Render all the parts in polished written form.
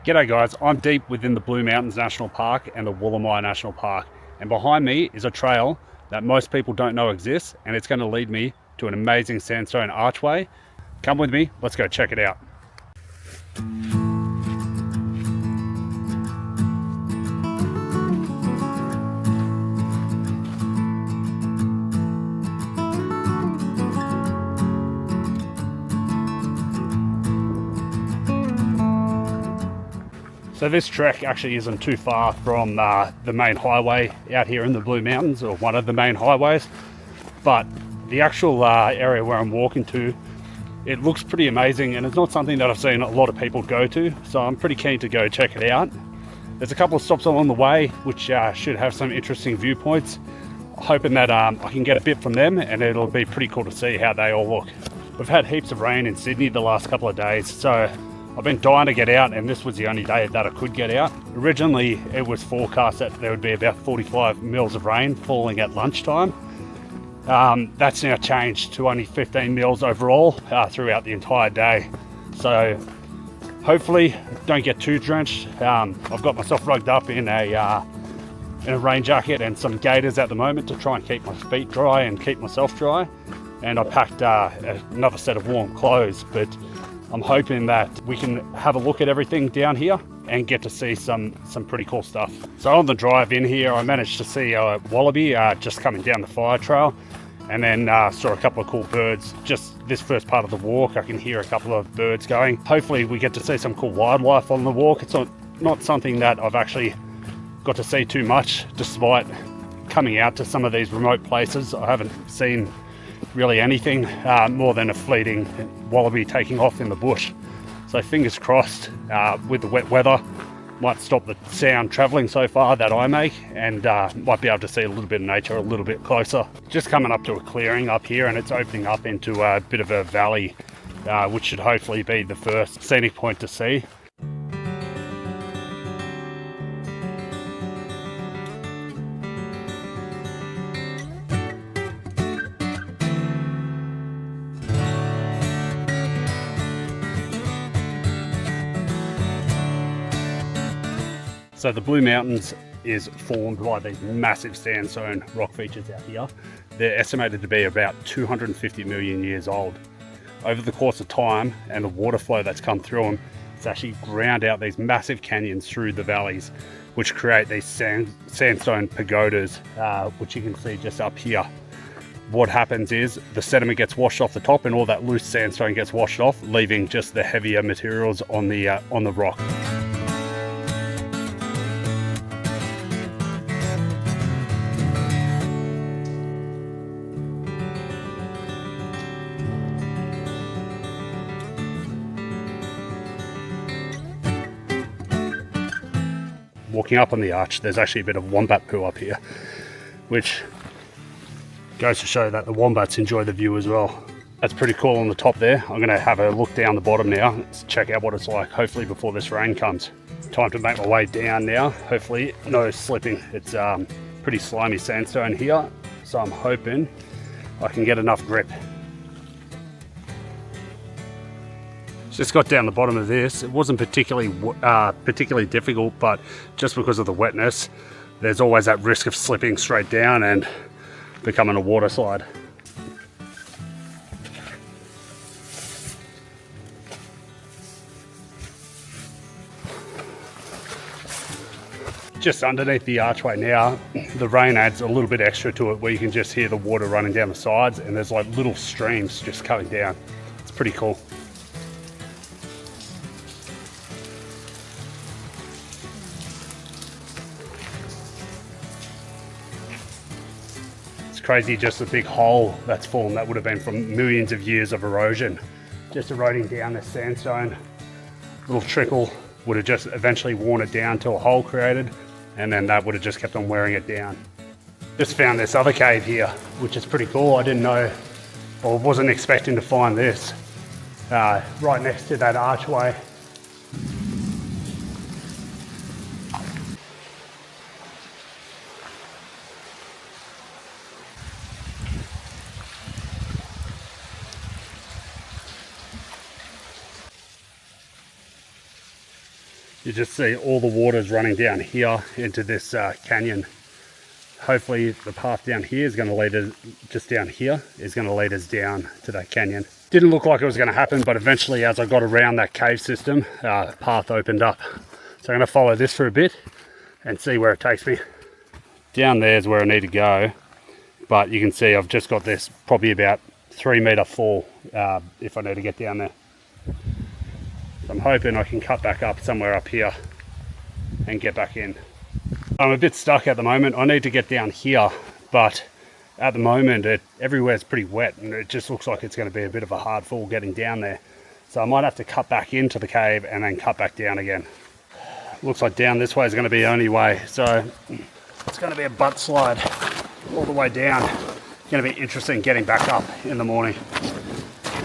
G'day guys, I'm deep within the Blue Mountains National Park and the Wollemi National Park, and behind me is a trail that most people don't know exists, and it's going to lead me to an amazing sandstone archway. Come with me, let's go check it out. So this trek actually isn't too far from the main highway out here in the Blue Mountains, or one of the main highways, but the actual area where I'm walking to, it looks pretty amazing, and it's not something that I've seen a lot of people go to, so I'm pretty keen to go check it out. There's a couple of stops along the way which should have some interesting viewpoints, hoping that I can get a bit from them, and it'll be pretty cool to see how they all look. We've had heaps of rain in Sydney the last couple of days, so I've been dying to get out, and this was the only day that I could get out. Originally it was forecast that there would be about 45 mils of rain falling at lunchtime. That's now changed to only 15 mils overall throughout the entire day. So hopefully don't get too drenched. I've got myself rugged up in a rain jacket and some gaiters at the moment to try and keep my feet dry and keep myself dry. And I packed another set of warm clothes, but I'm hoping that we can have a look at everything down here and get to see some pretty cool stuff. So on the drive in here, I managed to see a wallaby just coming down the fire trail, and then saw a couple of cool birds. Just this first part of the walk, I can hear a couple of birds going. Hopefully we get to see some cool wildlife on the walk. It's not something that I've actually got to see too much, despite coming out to some of these remote places. I haven't seen really anything more than a fleeting wallaby taking off in the bush. So fingers crossed, with the wet weather, might stop the sound traveling so far that I make, and might be able to see a little bit of nature a little bit closer. Just coming up to a clearing up here, and it's opening up into a bit of a valley, which should hopefully be the first scenic point to see. So the Blue Mountains is formed by these massive sandstone rock features out here. They're estimated to be about 250 million years old. Over the course of time and the water flow that's come through them, it's actually ground out these massive canyons through the valleys, which create these sandstone pagodas, which you can see just up here. What happens is the sediment gets washed off the top, and all that loose sandstone gets washed off, leaving just the heavier materials on the rock. Walking up on the arch, there's actually a bit of wombat poo up here, which goes to show that the wombats enjoy the view as well. That's pretty cool on the top there. I'm going to have a look down the bottom now, let's check out what it's like, hopefully before this rain comes. Time to make my way down now, hopefully no slipping. It's pretty slimy sandstone here, so I'm hoping I can get enough grip. Just got down the bottom of this. It wasn't particularly difficult, but just because of the wetness, there's always that risk of slipping straight down and becoming a water slide. Just underneath the archway now, the rain adds a little bit extra to it, where you can just hear the water running down the sides, and there's like little streams just coming down. It's pretty cool. Crazy, just a big hole that's formed that would have been from millions of years of erosion, just eroding down this sandstone. Little trickle would have just eventually worn it down to a hole created, and then that would have just kept on wearing it down. Just found this other cave here, which is pretty cool. I didn't know, or wasn't expecting to find this right next to that archway. You just see all the water's running down here into this canyon. Hopefully the path down here is going to lead us, just down here, is going to lead us down to that canyon. Didn't look like it was going to happen, but eventually as I got around that cave system, path opened up. So I'm going to follow this for a bit and see where it takes me. Down there is where I need to go, but you can see I've just got this probably about 3 meter fall if I need to get down there. So I'm hoping I can cut back up somewhere up here and get back in. I'm a bit stuck at the moment. I need to get down here, but at the moment everywhere's pretty wet and it just looks like it's going to be a bit of a hard fall getting down there. So I might have to cut back into the cave and then cut back down again. Looks like down this way is going to be the only way. So it's going to be a butt slide all the way down. It's going to be interesting getting back up in the morning.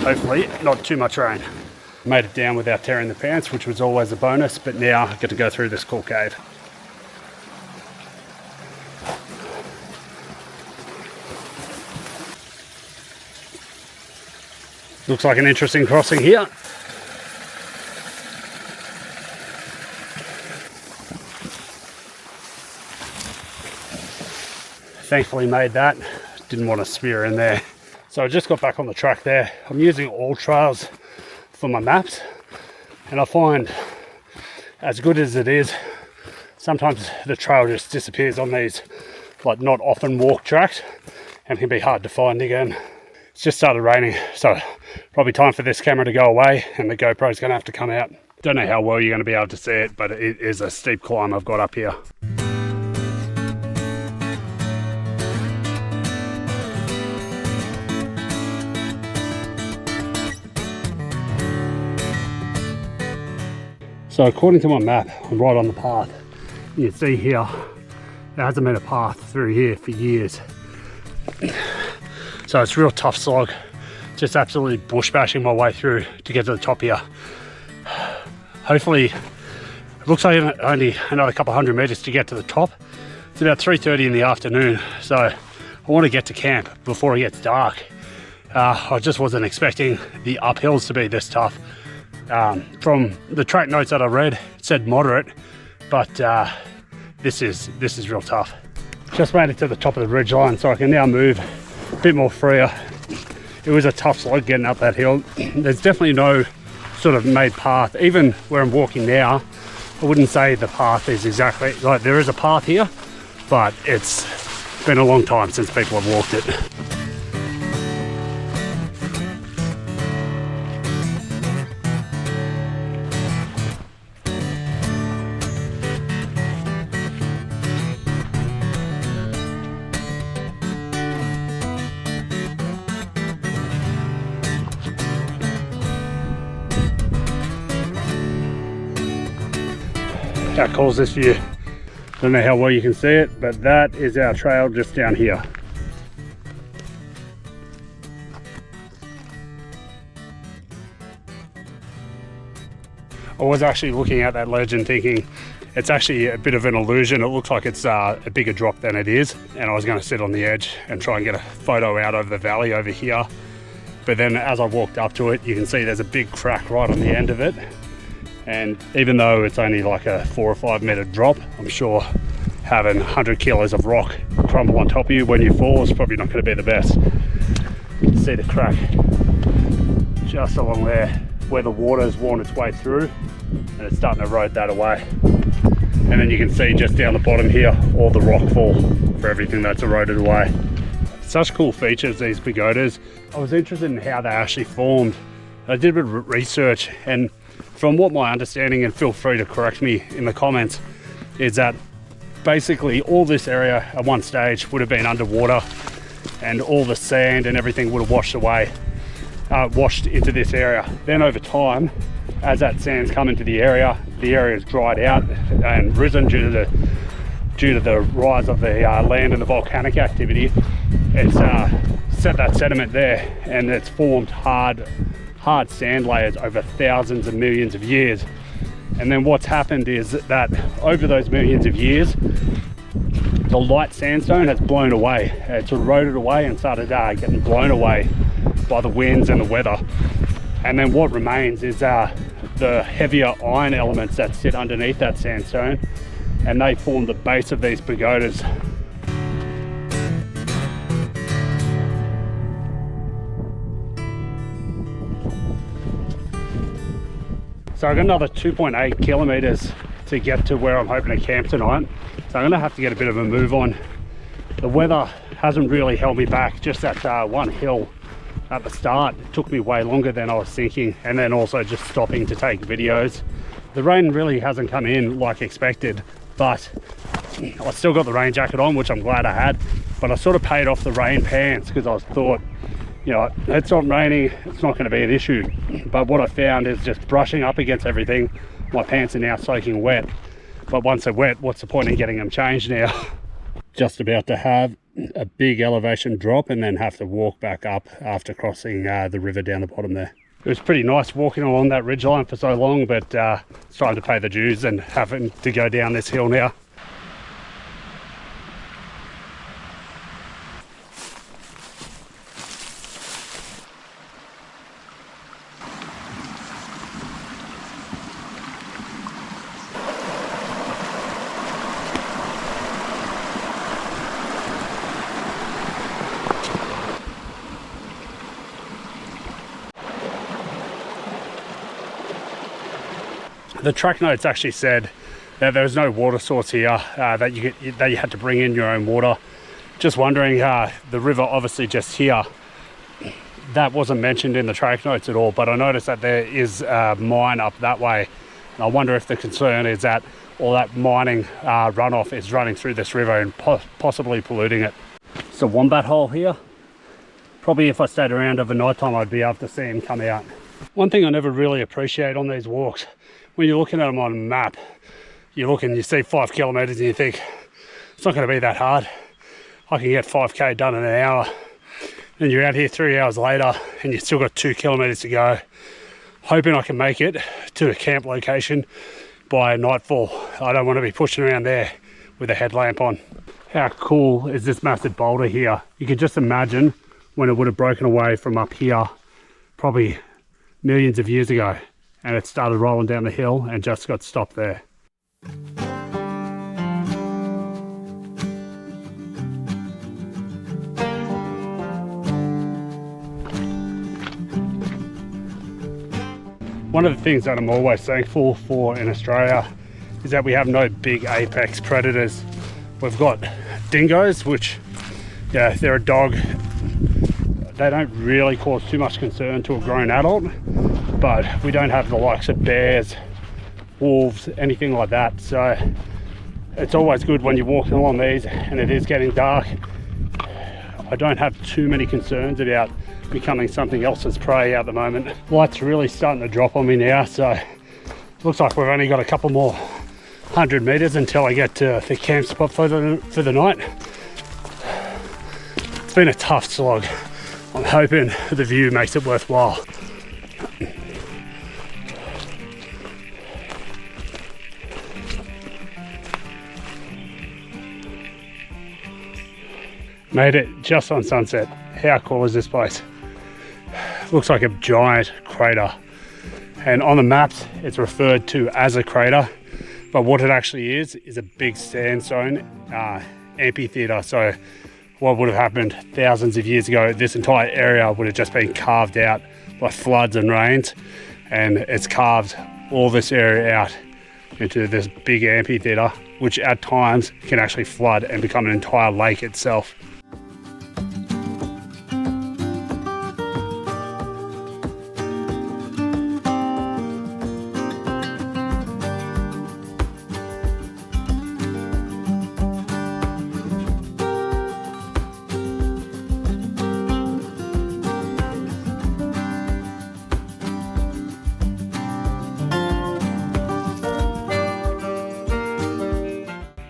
Hopefully not too much rain. Made it down without tearing the pants, which was always a bonus, but now I get to go through this cool cave. Looks like an interesting crossing here. Thankfully made that. Didn't want to spear in there. So I just got back on the track there. I'm using all trails for my maps, and I find as good as it is, sometimes the trail just disappears on these like not often walked tracks and can be hard to find again. It's just started raining, so probably time for this camera to go away and the GoPro's going to have to come out. Don't know how well you're going to be able to see it, but it is a steep climb I've got up here. So according to my map, I'm right on the path. You can see here, there hasn't been a path through here for years. So it's a real tough slog. Just absolutely bush bashing my way through to get to the top here. Hopefully, it looks like only another couple hundred meters to get to the top. It's about 3:30 in the afternoon, so I want to get to camp before it gets dark. I just wasn't expecting the uphills to be this tough. From the track notes that I read, it said moderate, but this is real tough. Just made it to the top of the ridge line, so I can now move a bit more freer. It was a tough slog getting up that hill. There's definitely no sort of made path. Even where I'm walking now, I wouldn't say the path is exactly, like there is a path here, but it's been a long time since people have walked it. How cool is this view? Don't know how well you can see it, but that is our trail just down here. I was actually looking at that ledge and thinking it's actually a bit of an illusion. It looks like it's a bigger drop than it is, and I was going to sit on the edge and try and get a photo out over the valley over here. But then as I walked up to it, you can see there's a big crack right on the end of it. And even though it's only like a 4 or 5 meter drop, I'm sure having 100 kilos of rock crumble on top of you when you fall is probably not going to be the best. You can see the crack just along there where the water has worn its way through, and it's starting to erode that away. And then you can see just down the bottom here all the rock fall for everything that's eroded away. Such cool features, these pagodas. I was interested in how they actually formed. I did a bit of research, and from what my understanding, and feel free to correct me in the comments, is that basically all this area at one stage would have been underwater, and all the sand and everything would have washed away, washed into this area. Then over time, as that sand's come into the area has dried out and risen due to the rise of the land and the volcanic activity. It's set that sediment there, and it's formed hard sand layers over thousands and millions of years. And then what's happened is that over those millions of years, the light sandstone has blown away. It's eroded away and started getting blown away by the winds and the weather. And then what remains is the the heavier iron elements that sit underneath that sandstone, and they form the base of these pagodas. So I've got another 2.8 kilometers to get to where I'm hoping to camp tonight. So I'm gonna have to get a bit of a move on. The weather hasn't really held me back, just that one hill at the start. It took me way longer than I was thinking, and then also just stopping to take videos. The rain really hasn't come in like expected, but I still got the rain jacket on, which I'm glad I had. But I sort of paid off the rain pants because I thought, you know, it's not raining, it's not going to be an issue. But what I found is just brushing up against everything, my pants are now soaking wet. But once they're wet, what's the point in getting them changed now? Just about to have a big elevation drop and then have to walk back up after crossing the river down the bottom there. It was pretty nice walking along that ridgeline for so long, but it's time to pay the dues and having to go down this hill now. The track notes actually said that there was no water source here, that you had to bring in your own water. Just wondering, the river obviously just here, that wasn't mentioned in the track notes at all, but I noticed that there is a mine up that way. And I wonder if the concern is that all that mining runoff is running through this river and possibly polluting it. It's a wombat hole here. Probably if I stayed around over night time, I'd be able to see him come out. One thing I never really appreciate on these walks, when you're looking at them on a map, you look and you see 5 kilometers and you think, it's not going to be that hard. I can get 5k done in an hour. And you're out here 3 hours later and you've still got 2 kilometers to go. Hoping I can make it to a camp location by nightfall. I don't want to be pushing around there with a headlamp on. How cool is this massive boulder here? You can just imagine when it would have broken away from up here, probably millions of years ago. And it started rolling down the hill and just got stopped there. One of the things that I'm always thankful for in Australia is that we have no big apex predators. We've got dingoes, which, yeah, they're a dog. They don't really cause too much concern to a grown adult, but we don't have the likes of bears, wolves, anything like that. So it's always good when you're walking along these and it is getting dark. I don't have too many concerns about becoming something else's prey at the moment. Light's really starting to drop on me now, so it looks like we've only got a couple more 100 meters until I get to the camp spot for the night. It's been a tough slog. I'm hoping the view makes it worthwhile. Made it just on sunset. How cool is this place? Looks like a giant crater. And on the maps, it's referred to as a crater. But what it actually is a big sandstone amphitheatre. So what would have happened thousands of years ago, this entire area would have just been carved out by floods and rains. And it's carved all this area out into this big amphitheatre, which at times can actually flood and become an entire lake itself.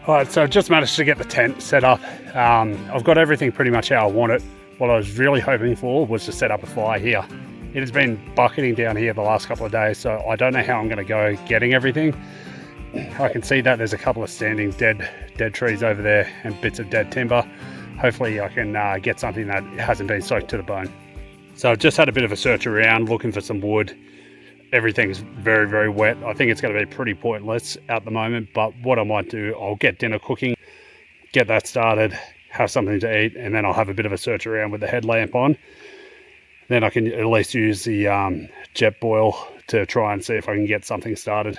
Alright, so I've just managed to get the tent set up. I've got everything pretty much how I want it. What I was really hoping for was to set up a fire here. It has been bucketing down here the last couple of days, so I don't know how I'm going to go getting everything. I can see that there's a couple of standing dead trees over there and bits of dead timber. Hopefully I can get something that hasn't been soaked to the bone. So I've just had a bit of a search around looking for some wood. everything's very, very wet. I think it's going to be pretty pointless at the moment, but what I might do, I'll get dinner cooking, get that started, have something to eat, and then I'll have a bit of a search around with the headlamp on. Then I can at least use the jet boil to try and see if I can get something started.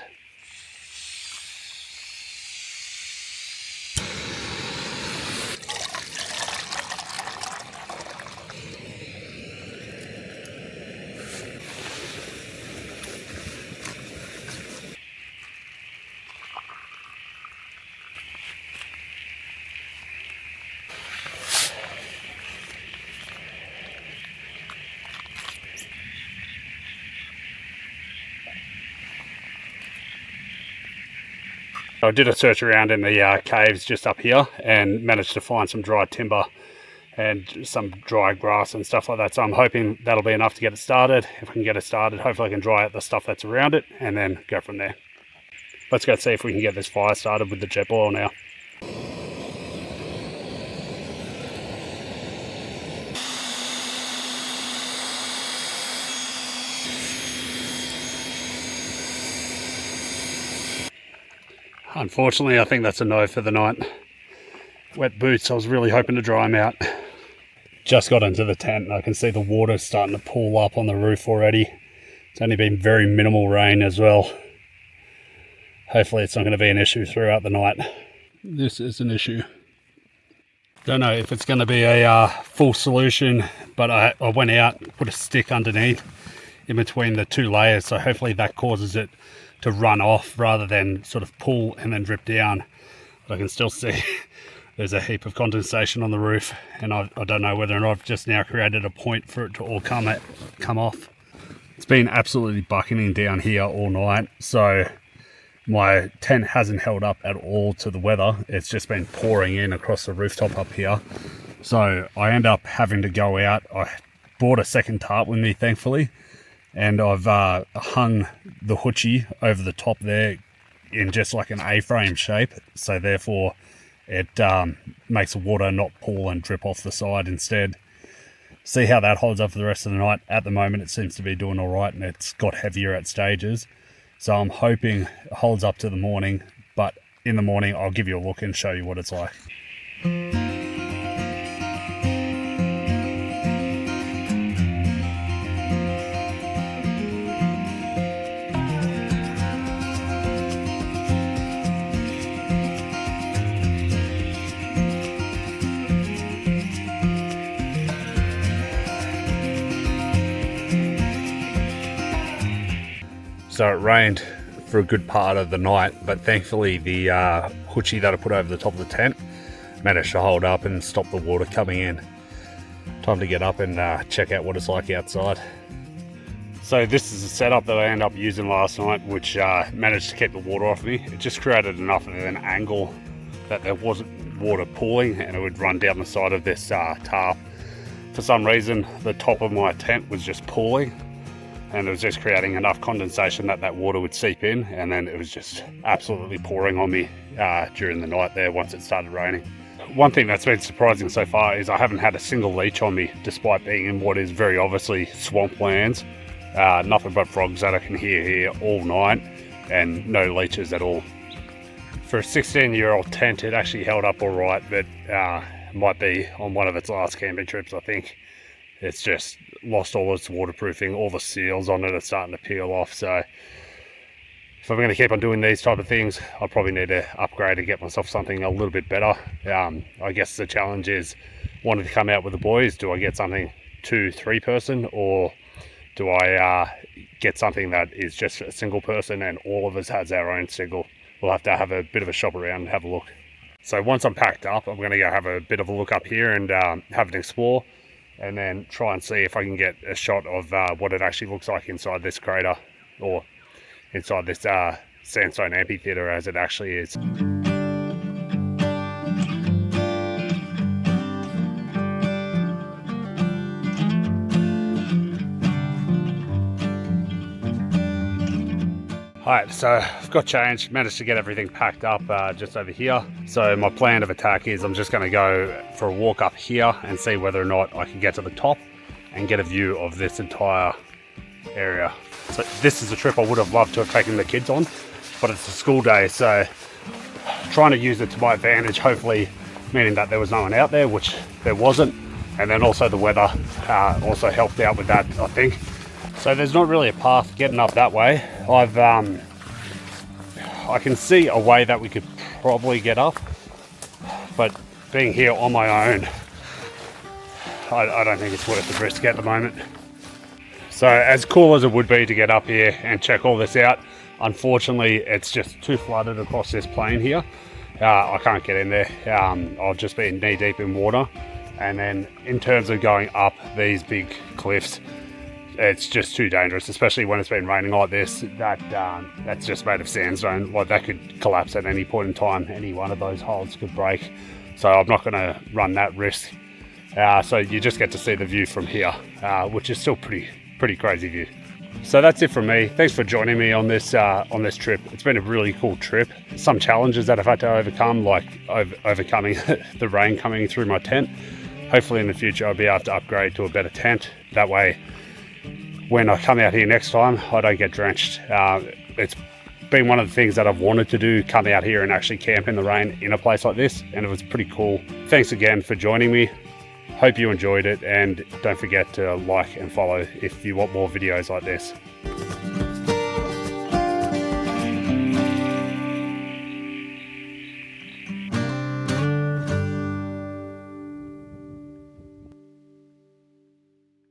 I did a search around in the caves just up here and managed to find some dry timber and some dry grass and stuff like that. So I'm hoping that'll be enough to get it started. If I can get it started, hopefully I can dry out the stuff that's around it and then go from there. Let's go see if we can get this fire started with the jet boil now. Unfortunately, I think that's a no for the night. Wet boots, I was really hoping to dry them out. Just got into the tent and I can see the water starting to pool up on the roof already. It's only been very minimal rain as well. Hopefully it's not going to be an issue throughout the night. This is an issue. Don't know if it's going to be a full solution, but I went out and put a stick underneath in between the two layers, so hopefully that causes it to run off rather than sort of pull and then drip down. But I can still see there's a heap of condensation on the roof, and I don't know whether or not I've just now created a point for it to all come off. It's been absolutely bucketing down here all night, so my tent hasn't held up at all to the weather. It's just been pouring in across the rooftop up here, so I end up having to go out. I brought a second tarp with me, thankfully, and I've hung the hoochie over the top there in just like an A-frame shape, so therefore it makes the water not pool and drip off the side instead. See how that holds up for the rest of the night. At the moment it seems to be doing all right, and it's got heavier at stages, so I'm hoping it holds up to the morning, but in the morning I'll give you a look and show you what it's like. So it rained for a good part of the night, but thankfully the hoochie that I put over the top of the tent managed to hold up and stop the water coming in. Time to get up and check out what it's like outside. So this is the setup that I ended up using last night, which managed to keep the water off me. It just created enough of an angle that there wasn't water pooling and it would run down the side of this tarp. For some reason the top of my tent was just pooling, and it was just creating enough condensation that water would seep in, and then it was just absolutely pouring on me during the night there once it started raining. One thing that's been surprising so far is I haven't had a single leech on me, despite being in what is very obviously swamplands. Nothing but frogs that I can hear here all night, and no leeches at all. For a 16-year-old tent, it actually held up all right, but might be on one of its last camping trips, I think. It's just lost all its waterproofing, all the seals on it are starting to peel off. So if I'm going to keep on doing these type of things, I'll probably need to upgrade and get myself something a little bit better. I guess the challenge is wanting to come out with the boys. Do I get something 2-3 person, or do I get something that is just a single person and all of us has our own single? We'll have to have a bit of a shop around and have a look. So once I'm packed up, I'm going to go have a bit of a look up here and have an explore, and then try and see if I can get a shot of what it actually looks like inside this crater, or inside this Sandstone Amphitheatre as it actually is. Alright, so I've got changed, managed to get everything packed up just over here. So my plan of attack is I'm just going to go for a walk up here and see whether or not I can get to the top and get a view of this entire area. So this is a trip I would have loved to have taken the kids on, but it's a school day, so trying to use it to my advantage, hopefully meaning that there was no one out there, which there wasn't, and then also the weather also helped out with that, I think. So there's not really a path getting up that way. I can see a way that we could probably get up, but being here on my own, I don't think it's worth the risk at the moment. So as cool as it would be to get up here and check all this out, unfortunately it's just too flooded across this plain here. I can't get in there. I'll just be knee deep in water. And then in terms of going up these big cliffs, it's just too dangerous, especially when it's been raining like this. That's just made of sandstone. Like, that could collapse at any point in time. Any one of those holes could break. So I'm not going to run that risk. So you just get to see the view from here, which is still pretty crazy view. So that's it from me. Thanks for joining me on this trip. It's been a really cool trip. Some challenges that I've had to overcome, like overcoming the rain coming through my tent. Hopefully in the future I'll be able to upgrade to a better tent. That way, when I come out here next time, I don't get drenched. It's been one of the things that I've wanted to do, come out here and actually camp in the rain in a place like this, and it was pretty cool. Thanks again for joining me. Hope you enjoyed it, and don't forget to like and follow if you want more videos like this.